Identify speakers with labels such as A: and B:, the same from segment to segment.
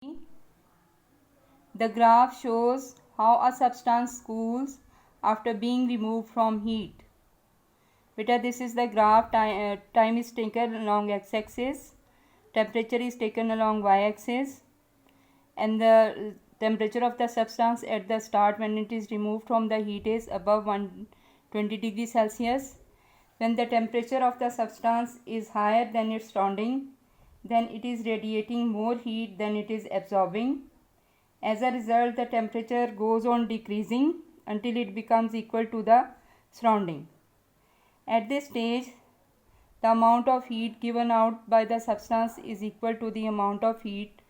A: The graph shows how a substance cools after being removed from heat. Beta, this is the graph. Time is taken along x-axis, temperature is taken along y-axis, and the temperature of the substance at the start when it is removed from the heat is above 120 degrees Celsius. When the temperature of the substance is higher than its surrounding, then it is radiating more heat than it is absorbing. As a result, the temperature goes on decreasing until it becomes equal to the surrounding. At this stage, the amount of heat given out by the substance is equal to the amount of heat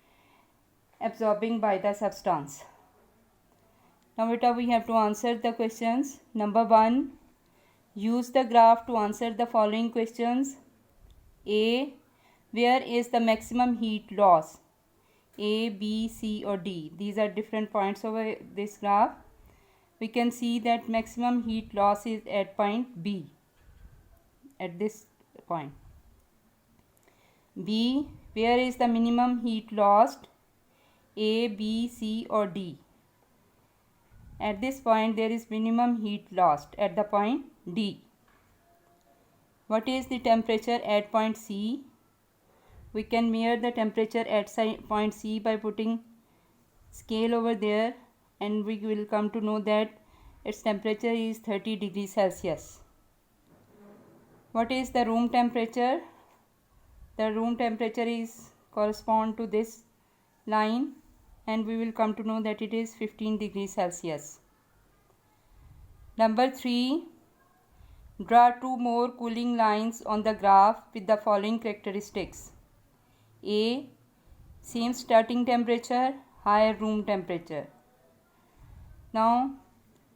A: absorbing by the substance. Now we have to answer the questions. Number 1, use the graph to answer the following questions. A, where is the maximum heat loss? A, B, C or D. These are different points over this graph. We can see that maximum heat loss is at point B, at this point. B, where is the minimum heat lost? A, B, C or D. At this point there is minimum heat lost at the point D. What is the temperature at point C? We can measure the temperature at point C by putting scale over there, and we will come to know that its temperature is 30 degrees Celsius. What is the room temperature? The room temperature is correspond to this line, and we will come to know that it is 15 degrees Celsius. Number 3, draw 2 more cooling lines on the graph with the following characteristics. A, same starting temperature, higher room temperature. Now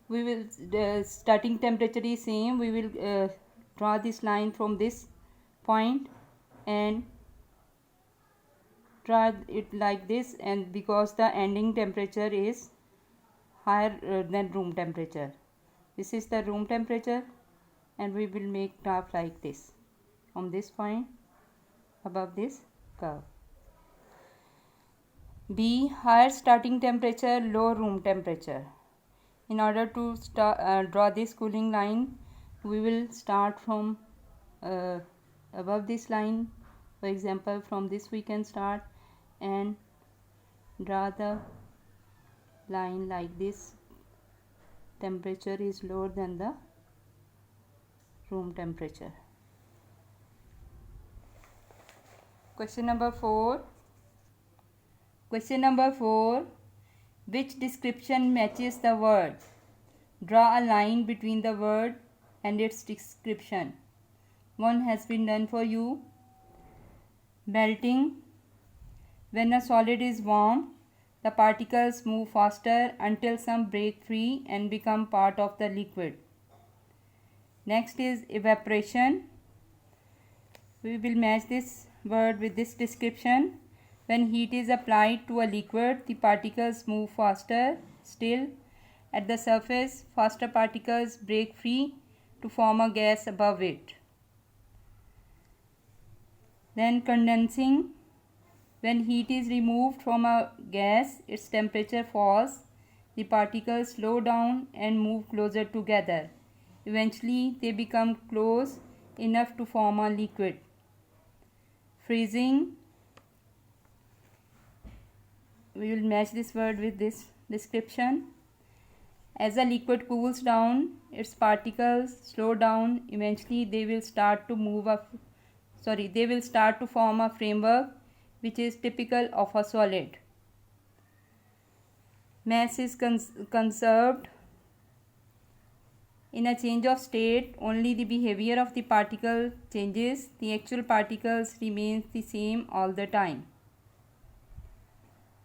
A: we will, the starting temperature is same. We will draw this line from this point and draw it like this, and because the ending temperature is higher than room temperature. This is the room temperature, and we will make graph like this from this point above this curve. B, higher starting temperature, low room temperature. In order to draw this cooling line, we will start from above this line. For example, from this we can start and draw the line like this. Temperature is lower than the room temperature. Question number 4. Question number 4. Which description matches the word? Draw a line between the word and its description. One has been done for you. Melting. When a solid is warm, the particles move faster until some break free and become part of the liquid. Next is evaporation. We will match this word with this description. When heat is applied to a liquid, the particles move faster still. At the surface, faster particles break free to form a gas above it. Then condensing. When heat is removed from a gas, its temperature falls. The particles slow down and move closer together. Eventually, they become close enough to form a liquid. Freezing. We will match this word with this description. As a liquid cools down, its particles slow down. Eventually, they will start to form a framework which is typical of a solid. Mass is conserved. In a change of state, only the behavior of the particle changes. The actual particles remains the same all the time.